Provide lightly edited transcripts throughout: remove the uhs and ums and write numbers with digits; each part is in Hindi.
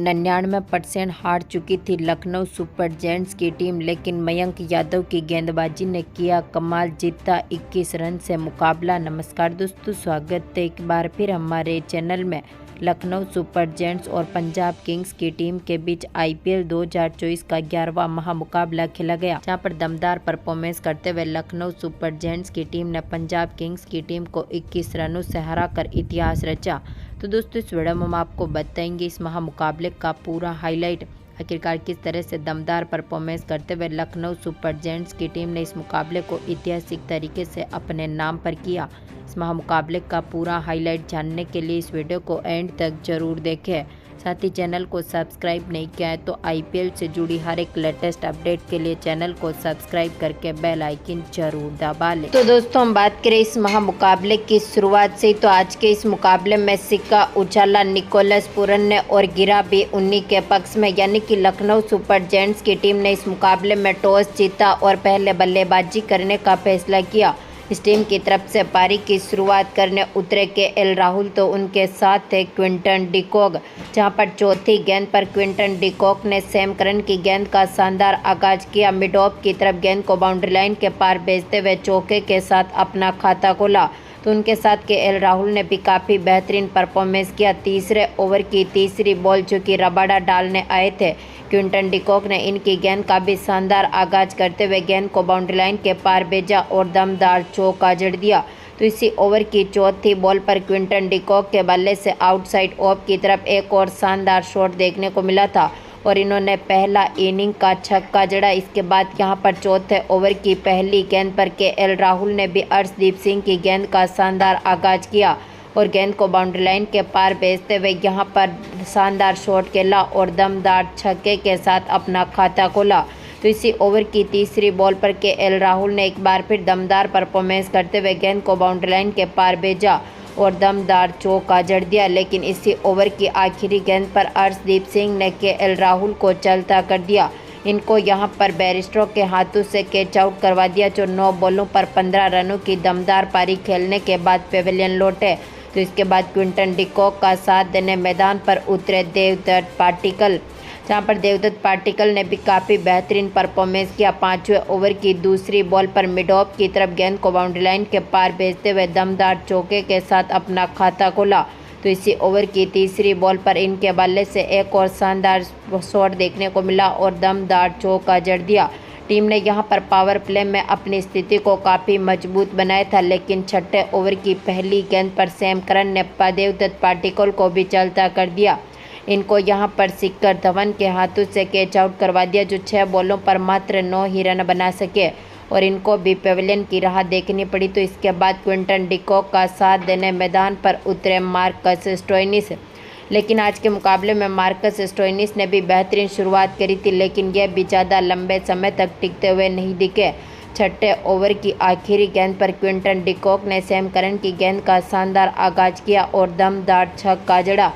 99% हार चुकी थी लखनऊ सुपर जायंट्स की टीम, लेकिन मयंक यादव की गेंदबाजी ने किया कमाल, जीता 21 रन से मुकाबला। नमस्कार दोस्तों, स्वागत है एक बार फिर हमारे चैनल में। लखनऊ सुपर जायंट्स और पंजाब किंग्स की टीम के बीच आईपीएल 2024 का 11वां महामुकाबला खेला गया, जहां पर दमदार परफॉर्मेंस करते हुए लखनऊ सुपर जायंट्स की टीम ने पंजाब किंग्स की टीम को 21 रनों से हराकर इतिहास रचा। तो दोस्तों, इस वीडियो में हम आपको बताएंगे इस महामुकाबले का पूरा हाईलाइट। आखिरकार किस तरह से दमदार परफॉर्मेंस करते हुए लखनऊ सुपर जायंट्स की टीम ने इस मुकाबले को ऐतिहासिक तरीके से अपने नाम पर किया। इस महामुकाबले का पूरा हाईलाइट जानने के लिए इस वीडियो को एंड तक जरूर देखें। साथ ही चैनल को सब्सक्राइब नहीं किया है तो आईपीएल से जुड़ी हर एक लेटेस्ट अपडेट के लिए चैनल को सब्सक्राइब करके बेल आइकन जरूर दबा लें। तो दोस्तों, हम बात करें इस महामुकाबले की शुरुआत से, तो आज के इस मुकाबले में सिक्का उछाला निकोलस पूरन ने और गिरा भी उन्हीं के पक्ष में, यानी कि लखनऊ सुपर जायंट्स की टीम ने इस मुकाबले में टॉस जीता और पहले बल्लेबाजी करने का फैसला किया। इस टीम की तरफ से पारी की शुरुआत करने उतरे केएल राहुल, तो उनके साथ थे क्विंटन डिकॉक, जहां पर चौथी गेंद पर क्विंटन डिकॉक ने सैम करन की गेंद का शानदार आगाज किया। मिड ऑफ की तरफ गेंद को बाउंड्री लाइन के पार भेजते हुए चौके के साथ अपना खाता खोला, तो उनके साथ केएल राहुल ने भी काफ़ी बेहतरीन परफॉर्मेंस किया। तीसरे ओवर की तीसरी बॉल चूँकि रबाडा डालने आए थे, क्विंटन डिकॉक ने इनकी गेंद का भी शानदार आगाज करते हुए गेंद को बाउंड्री लाइन के पार भेजा और दमदार चौका जड़ दिया। तो इसी ओवर की चौथी बॉल पर क्विंटन डिकॉक के बल्ले से आउटसाइड ऑफ की तरफ एक और शानदार शॉट देखने को मिला था और इन्होंने पहला इनिंग का छक्का जड़ा। इसके बाद यहां पर चौथे ओवर की पहली गेंद पर केएल राहुल ने भी अर्शदीप सिंह की गेंद का शानदार आगाज किया और गेंद को बाउंड्री लाइन के पार भेजते हुए यहां पर शानदार शॉट खेला और दमदार छक्के के साथ अपना खाता खोला। तो इसी ओवर की तीसरी बॉल पर केएल राहुल ने एक बार फिर दमदार परफॉर्मेंस करते हुए गेंद को बाउंड्री लाइन के पार भेजा और दमदार चौका जड़ दिया, लेकिन इसी ओवर की आखिरी गेंद पर अर्शदीप सिंह ने केएल राहुल को चलता कर दिया। इनको यहां पर बैरिस्टो के हाथों से कैच आउट करवा दिया, जो 9 बॉलों पर 15 रनों की दमदार पारी खेलने के बाद पेविलियन लौटे। तो इसके बाद क्विंटन डिकॉक का साथ देने मैदान पर उतरे देवदत्त पाटिकल, जहां पर देवदत्त पाटिकल ने भी काफ़ी बेहतरीन परफॉर्मेंस किया। 5वें ओवर की दूसरी बॉल पर मिड ऑफ की तरफ गेंद को बाउंड्री लाइन के पार भेजते हुए दमदार चौके के साथ अपना खाता खोला। तो इसी ओवर की तीसरी बॉल पर इनके बल्ले से एक और शानदार शॉट देखने को मिला और दमदार चौका जड़ दिया। टीम ने यहां पर पावर प्ले में अपनी स्थिति को काफ़ी मजबूत बनाया था, लेकिन छठे ओवर की पहली गेंद पर सैम करन ने देवदत्त पाटिकल को भी चलता कर दिया। इनको यहां पर शिखर धवन के हाथों से कैच आउट करवा दिया, जो 6 बॉलों पर मात्र 9 ही रन बना सके और इनको भी पेविलियन की राह देखनी पड़ी। तो इसके बाद क्विंटन डिकॉक का साथ देने मैदान पर उतरे मार्कस स्टोइनिस, लेकिन आज के मुकाबले में मार्कस स्टोइनिस ने भी बेहतरीन शुरुआत करी थी, लेकिन यह भी ज़्यादा लंबे समय तक टिकते हुए नहीं दिखे। छठे ओवर की आखिरी गेंद पर क्विंटन डिकॉक ने सैम करन की गेंद का शानदार आगाज किया और दमदार छक्का जड़ा।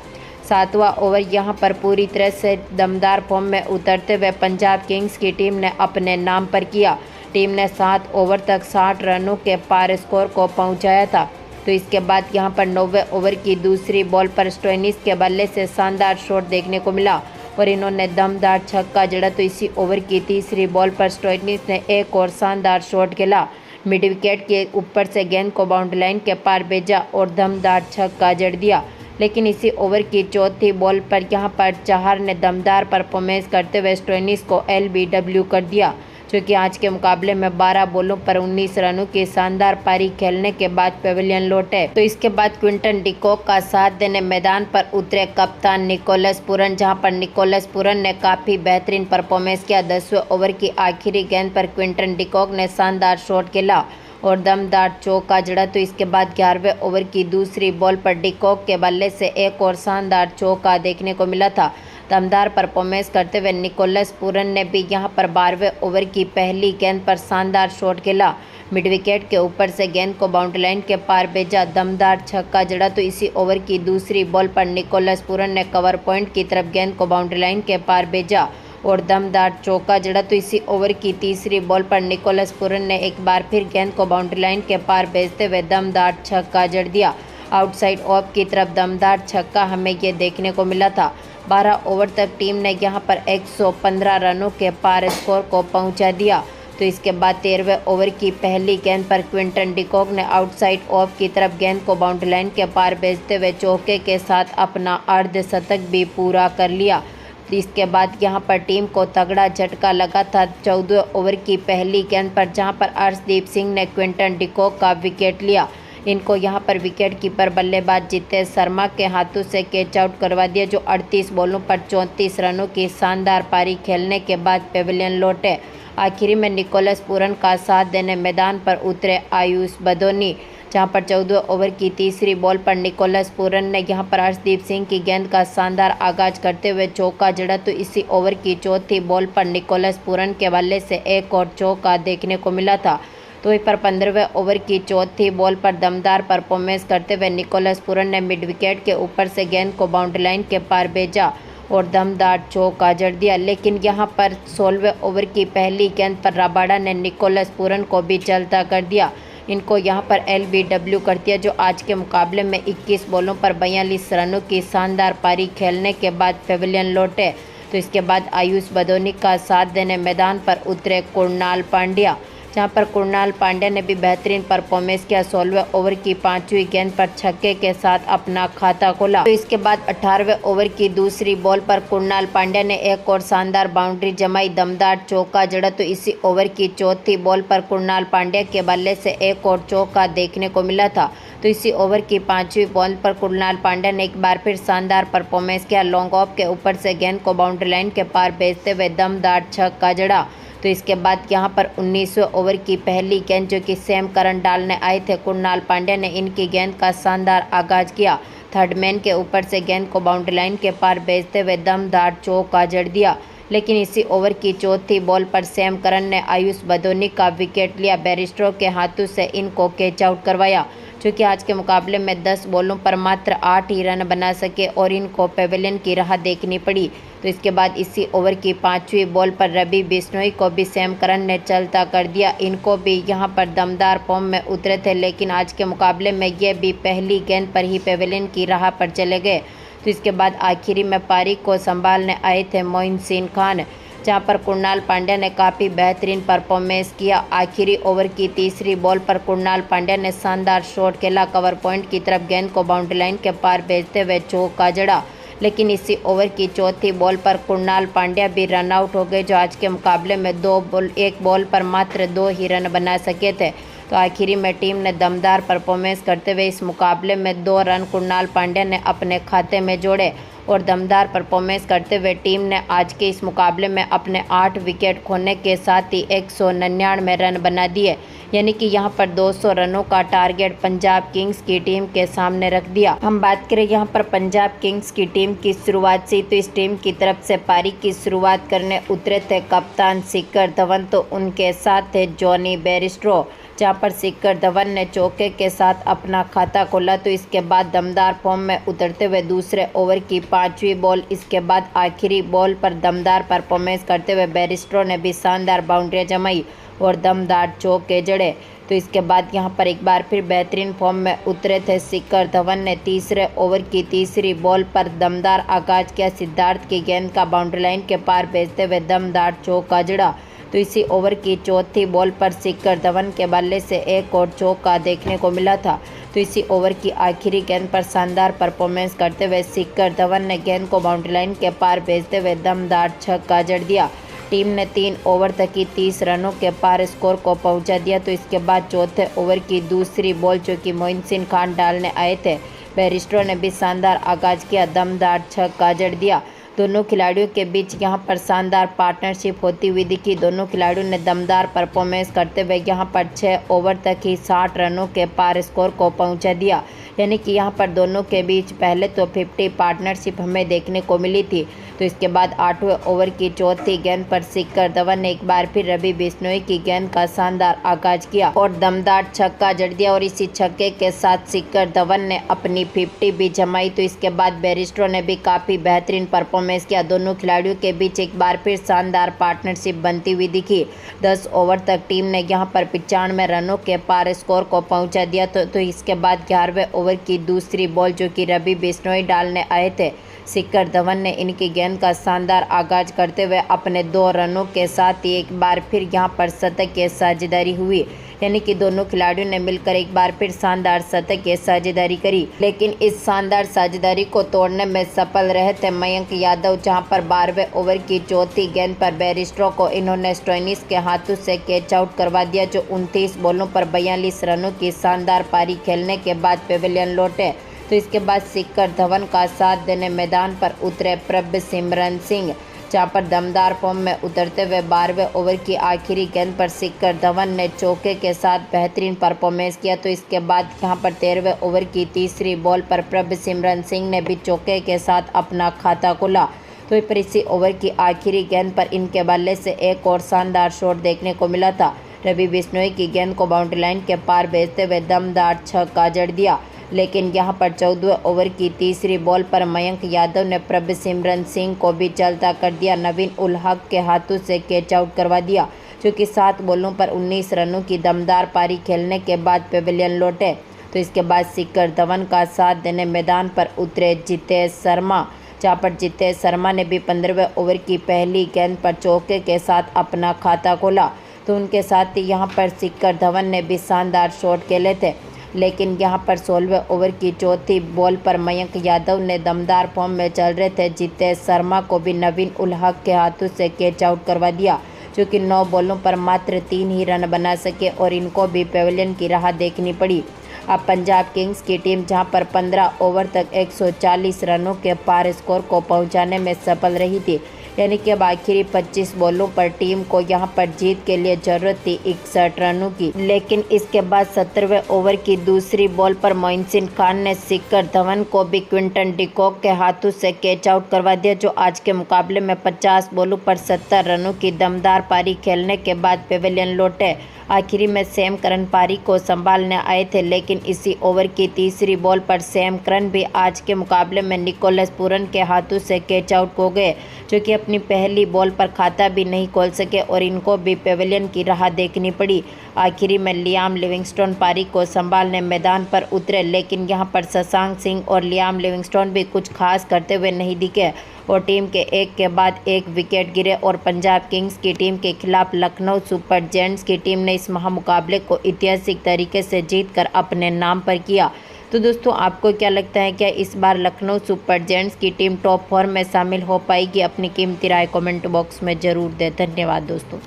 7वां ओवर यहां पर पूरी तरह से दमदार फॉर्म में उतरते हुए पंजाब किंग्स की टीम ने अपने नाम पर किया। टीम ने 7 ओवर तक 60 रनों के पार स्कोर को पहुंचाया था। तो इसके बाद यहां पर 9वें ओवर की दूसरी बॉल पर स्टोइनिस के बल्ले से शानदार शॉट देखने को मिला और इन्होंने दमदार छक्का जड़ा। तो इसी ओवर की तीसरी बॉल पर स्टोइनिस ने एक और शानदार शॉट खेला, मिड विकेट के ऊपर से गेंद को बाउंड्री लाइन के पार भेजा और दमदार छक्का जड़ दिया। लेकिन इसी ओवर की चौथी बॉल पर यहां पर चाहर ने दमदार परफॉर्मेंस करते हुए स्टोइनिस को एलबीडब्ल्यू कर दिया, जो कि आज के मुकाबले में 12 बॉलों पर 19 रनों की शानदार पारी खेलने के बाद पेविलियन लौटे। तो इसके बाद क्विंटन डिकॉक का साथ देने मैदान पर उतरे कप्तान निकोलस पूरन, जहां पर निकोलस पूरन ने काफ़ी बेहतरीन परफॉर्मेंस किया। 10वें ओवर की आखिरी गेंद पर क्विंटन डिकॉक ने शानदार शॉट खेला और दमदार चौका जड़ा। तो इसके बाद 11वें ओवर की दूसरी बॉल पर डिकॉक के बल्ले से एक और शानदार चौका देखने को मिला था। दमदार परफॉर्मेंस करते हुए निकोलस पूरन ने भी यहां पर 12वें ओवर की पहली गेंद पर शानदार शॉट खेला, मिड विकेट के ऊपर से गेंद को बाउंड्री लाइन के पार भेजा, दमदार छक्का जड़ा। तो इसी ओवर की दूसरी बॉल पर निकोलस पूरन ने कवर पॉइंट की तरफ गेंद को बाउंड्री लाइन के पार भेजा और दमदार चौका जड़ा। तो इसी ओवर की तीसरी बॉल पर निकोलस पूरन ने एक बार फिर गेंद को बाउंड्री लाइन के पार भेजते हुए दमदार छक्का जड़ दिया। आउटसाइड ऑफ की तरफ दमदार छक्का हमें ये देखने को मिला था। 12 ओवर तक टीम ने यहां पर 115 रनों के पार स्कोर को पहुंचा दिया। तो इसके बाद 13वें ओवर की पहली गेंद पर क्विंटन डिकॉक ने आउटसाइड ऑफ की तरफ गेंद को बाउंड्री लाइन के पार भेजते हुए चौके के साथ अपना अर्धशतक भी पूरा कर लिया। तो इसके बाद यहां पर टीम को तगड़ा झटका लगा था 14वें ओवर की पहली गेंद पर, जहां पर अर्शदीप सिंह ने क्विंटन डिकॉक का विकेट लिया। इनको यहां पर विकेट कीपर बल्लेबाज जितेश शर्मा के हाथों से कैच आउट करवा दिया, जो 38 बॉलों पर 34 रनों की शानदार पारी खेलने के बाद पेविलियन लौटे। आखिरी में निकोलस पूरन का साथ देने मैदान पर उतरे आयुष बदोनी, जहां पर 14वें ओवर की तीसरी बॉल पर निकोलस पूरन ने यहां पर अर्शदीप सिंह की गेंद का शानदार आगाज करते हुए चौका जड़ा। तो इसी ओवर की चौथी बॉल पर निकोलस पूरन के बल्ले से एक और चौका देखने को मिला था। तो वहीं पर 15वें ओवर की चौथी बॉल पर दमदार परफॉर्मेंस करते हुए निकोलस पूरन ने मिड विकेट के ऊपर से गेंद को बाउंड्री लाइन के पार भेजा और दमदार चौका जड़ दिया। लेकिन यहां पर 16वें ओवर की पहली गेंद पर रबाडा ने निकोलस पूरन को भी चलता कर दिया। इनको यहां पर LBW कर दिया, जो आज के मुकाबले में 21 बॉलों पर 42 रनों की शानदार पारी खेलने के बाद पेविलियन लौटे। तो इसके बाद आयुष बदोनी का साथ देने मैदान पर उतरे कुणाल पांड्या, जहां पर कुणाल पांड्या ने भी बेहतरीन परफॉर्मेंस किया। 16वें ओवर की 5वीं गेंद पर छक्के के साथ अपना खाता खोला। तो इसके बाद 18वें ओवर की दूसरी बॉल पर कुणाल पांड्या ने एक और शानदार बाउंड्री जमाई, दमदार चौका जड़ा। तो इसी ओवर की चौथी बॉल पर कुणाल पांड्या के बल्ले से एक और चौका देखने को मिला था। तो इसी ओवर की 5वीं बॉल पर कुणाल पांड्या ने एक बार फिर शानदार परफॉर्मेंस किया। लॉन्ग ऑफ के ऊपर से गेंद को बाउंड्री लाइन के पार भेजते हुए दमदार छक्का जड़ा। तो इसके बाद यहां पर 19वें ओवर की पहली गेंद, जो कि सैम करन डालने आए थे, कुणाल पांड्या ने इनकी गेंद का शानदार आगाज किया। थर्ड मैन के ऊपर से गेंद को बाउंड्री लाइन के पार भेजते हुए दमदार चौका जड़ दिया। लेकिन इसी ओवर की चौथी बॉल पर सैम करन ने आयुष बदोनी का विकेट लिया। बैरिस्टो के हाथों से इनको कैच आउट करवाया, चूँकि आज के मुकाबले में 10 बॉलों पर मात्र 8 ही रन बना सके और इनको पेविलियन की राह देखनी पड़ी। तो इसके बाद इसी ओवर की 5वीं बॉल पर रवि बिश्नोई को भी सैम करन ने चलता कर दिया। इनको भी यहां पर दमदार फॉर्म में उतरे थे, लेकिन आज के मुकाबले में ये भी पहली गेंद पर ही पेविलियन की राह पर चले गए। तो इसके बाद आखिरी में पारी को संभालने आए थे मोइन खान, जहां पर कुणाल पांड्या ने काफ़ी बेहतरीन परफॉर्मेंस किया। आखिरी ओवर की तीसरी बॉल पर कुणाल पांड्या ने शानदार शॉट खेला। कवर पॉइंट की तरफ गेंद को बाउंड्री लाइन के पार भेजते हुए चौका जड़ा। लेकिन इसी ओवर की चौथी बॉल पर कुणाल पांड्या भी रन आउट हो गए, जो आज के मुकाबले में एक बॉल पर मात्र 2 ही रन बना सके थे। तो आखिरी में टीम ने दमदार परफॉर्मेंस करते हुए इस मुकाबले में 2 रन कुणाल पांड्या ने अपने खाते में जोड़े और दमदार परफॉर्मेंस करते हुए टीम ने आज के इस मुकाबले में अपने 8 विकेट खोने के साथ ही 199 रन बना दिए, यानी कि यहां पर 200 रनों का टारगेट पंजाब किंग्स की टीम के सामने रख दिया। हम बात करें यहां पर पंजाब किंग्स की टीम की शुरुआत से, तो इस टीम की तरफ से पारी की शुरुआत करने उतरे थे कप्तान शिखर धवन, तो उनके साथ थे जॉनी बेयरस्टो, जहां पर शिखर धवन ने चौके के साथ अपना खाता खोला। तो इसके बाद दमदार फॉर्म में उतरते हुए दूसरे ओवर की 5वीं बॉल, इसके बाद आखिरी बॉल पर दमदार परफॉर्मेंस करते हुए बेयरस्टो ने भी शानदार बाउंड्री जमाई और दमदार चौके जड़े। तो इसके बाद यहां पर एक बार फिर बेहतरीन फॉर्म में उतरे थे शिखर धवन ने तीसरे ओवर की तीसरी बॉल पर दमदार आगाज किया। सिद्धार्थ की गेंद का बाउंड्री लाइन के पार भेजते हुए दमदार चौका जड़ा। तो इसी ओवर की चौथी बॉल पर शिखर धवन के बल्ले से एक और चौका देखने को मिला था। तो इसी ओवर की आखिरी गेंद पर शानदार परफॉर्मेंस करते हुए शिखर धवन ने गेंद को बाउंड्री लाइन के पार भेजते हुए दमदार छक्का जड़ दिया। टीम ने 3 ओवर तक ही 30 रनों के पार स्कोर को पहुंचा दिया। तो इसके बाद चौथे ओवर की दूसरी बॉल, जो कि मोइन खान डालने आए थे, बेयरस्टो ने भी शानदार आगाज किया, दमदार छक्का जड़ दिया। दोनों खिलाड़ियों के बीच यहां पर शानदार पार्टनरशिप होती हुई दिखी। दोनों खिलाड़ियों ने दमदार परफॉर्मेंस करते हुए यहां पर 6 ओवर तक ही 60 रनों के पार स्कोर को पहुंचा दिया, यानी कि यहां पर दोनों के बीच पहले तो 50 पार्टनरशिप हमें देखने को मिली थी। तो इसके बाद 8वें ओवर की चौथी गेंद पर शिखर धवन ने एक बार फिर रवि बिश्नोई की गेंद का शानदार आगाज किया और दमदार छक्का जड़ दिया और इसी छक्के के साथ शिखर धवन ने अपनी 50 भी जमाई। तो इसके बाद बेयरस्टो ने भी काफ़ी बेहतरीन परफॉर्मेंस किया। दोनों खिलाड़ियों के बीच एक बार फिर शानदार पार्टनरशिप बनती हुई दिखी। 10 ओवर तक टीम ने यहां पर 95 रनों के पार स्कोर को पहुंचा दिया। तो इसके बाद 11वें ओवर की दूसरी बॉल जो कि रवि बिश्नोई डालने आए थे। शिखर धवन ने इनकी गेंद का शानदार आगाज करते हुए अपने 2 रनों के साथ ही एक बार फिर यहां पर शतक की साझेदारी हुई, यानी कि दोनों खिलाड़ियों ने मिलकर एक बार फिर शानदार शतक की साझेदारी करी। लेकिन इस शानदार साझेदारी को तोड़ने में सफल रहे थे मयंक यादव, जहां पर 12वें ओवर की चौथी गेंद पर बैरिस्टो को इन्होंने स्टोइनिस के हाथों से कैच आउट करवा दिया, जो 29 बॉलों पर 42 रनों की शानदार पारी खेलने के बाद पेविलियन लौटे। तो इसके बाद शिखर धवन का साथ देने मैदान पर उतरे प्रभसिमरन सिंह, जहां पर दमदार फॉर्म में उतरते हुए 12वें ओवर की आखिरी गेंद पर शिखर धवन ने चौके के साथ बेहतरीन परफॉर्मेंस किया। तो इसके बाद यहां पर 13वें ओवर की तीसरी बॉल पर प्रभसिमरन सिंह ने भी चौके के साथ अपना खाता खोला। तो पर इसी ओवर की आखिरी गेंद पर इनके बल्ले से एक और शानदार शॉट देखने को मिला था। रवि बिश्नोई की गेंद को बाउंड्री लाइन के पार भेजते हुए दमदार छक्का जड़ दिया। लेकिन यहां पर 14वें ओवर की तीसरी बॉल पर मयंक यादव ने प्रभसिमरन सिंह को भी चलता कर दिया। नवीन उल हक के हाथों से कैच आउट करवा दिया, जो कि 7 बॉलों पर 19 रनों की दमदार पारी खेलने के बाद पेविलियन लौटे। तो इसके बाद शिखर धवन का साथ देने मैदान पर उतरे जितेश शर्मा, जहां पर जितेश शर्मा ने भी 15वें ओवर की पहली गेंद पर चौके के साथ अपना खाता खोला। तो उनके साथ ही यहाँ पर शिखर धवन ने भी शानदार शॉट खेले थे। लेकिन यहां पर 16वें ओवर की चौथी बॉल पर मयंक यादव ने दमदार फॉर्म में चल रहे थे जितेश शर्मा को भी नवीन उल हक के हाथों से कैच आउट करवा दिया, जो कि 9 बॉलों पर मात्र 3 ही रन बना सके और इनको भी पेविलियन की राह देखनी पड़ी। अब पंजाब किंग्स की टीम जहां पर 15 ओवर तक 140 रनों के पार स्कोर को पहुंचाने में सफल रही थी, यानी कि अब आखिरी 25 बॉलों पर टीम को यहां पर जीत के लिए जरूरत थी 61 रनों की। लेकिन इसके बाद 17वें ओवर की दूसरी बॉल पर मोइनुद्दीन खान ने शिखर धवन को भी क्विंटन डिकॉक के हाथों से कैच आउट करवा दिया, जो आज के मुकाबले में 50 बॉलों पर 70 रनों की दमदार पारी खेलने के बाद पेविलियन लौटे। आखिरी में सैम करन पारी को संभालने आए थे, लेकिन इसी ओवर की तीसरी बॉल पर सैम करन भी आज के मुकाबले में निकोलस पूरन के हाथों से कैच आउट हो गए, जो कि अपनी पहली बॉल पर खाता भी नहीं खोल सके और इनको भी पेविलियन की राह देखनी पड़ी। आखिरी में लियाम लिविंगस्टोन पारी को संभालने मैदान पर उतरे, लेकिन यहां पर शशांक सिंह और लियाम लिविंगस्टोन भी कुछ खास करते हुए नहीं दिखे और टीम के एक के बाद एक विकेट गिरे और पंजाब किंग्स की टीम के खिलाफ लखनऊ सुपर जायंट्स की टीम ने इस महामुकाबले को ऐतिहासिक तरीके से जीतकर अपने नाम पर किया। तो दोस्तों, आपको क्या लगता है, क्या इस बार लखनऊ सुपर जायंट्स की टीम टॉप 4 में शामिल हो पाएगी? अपनी कीमती राय कमेंट बॉक्स में ज़रूर दें। धन्यवाद दोस्तों।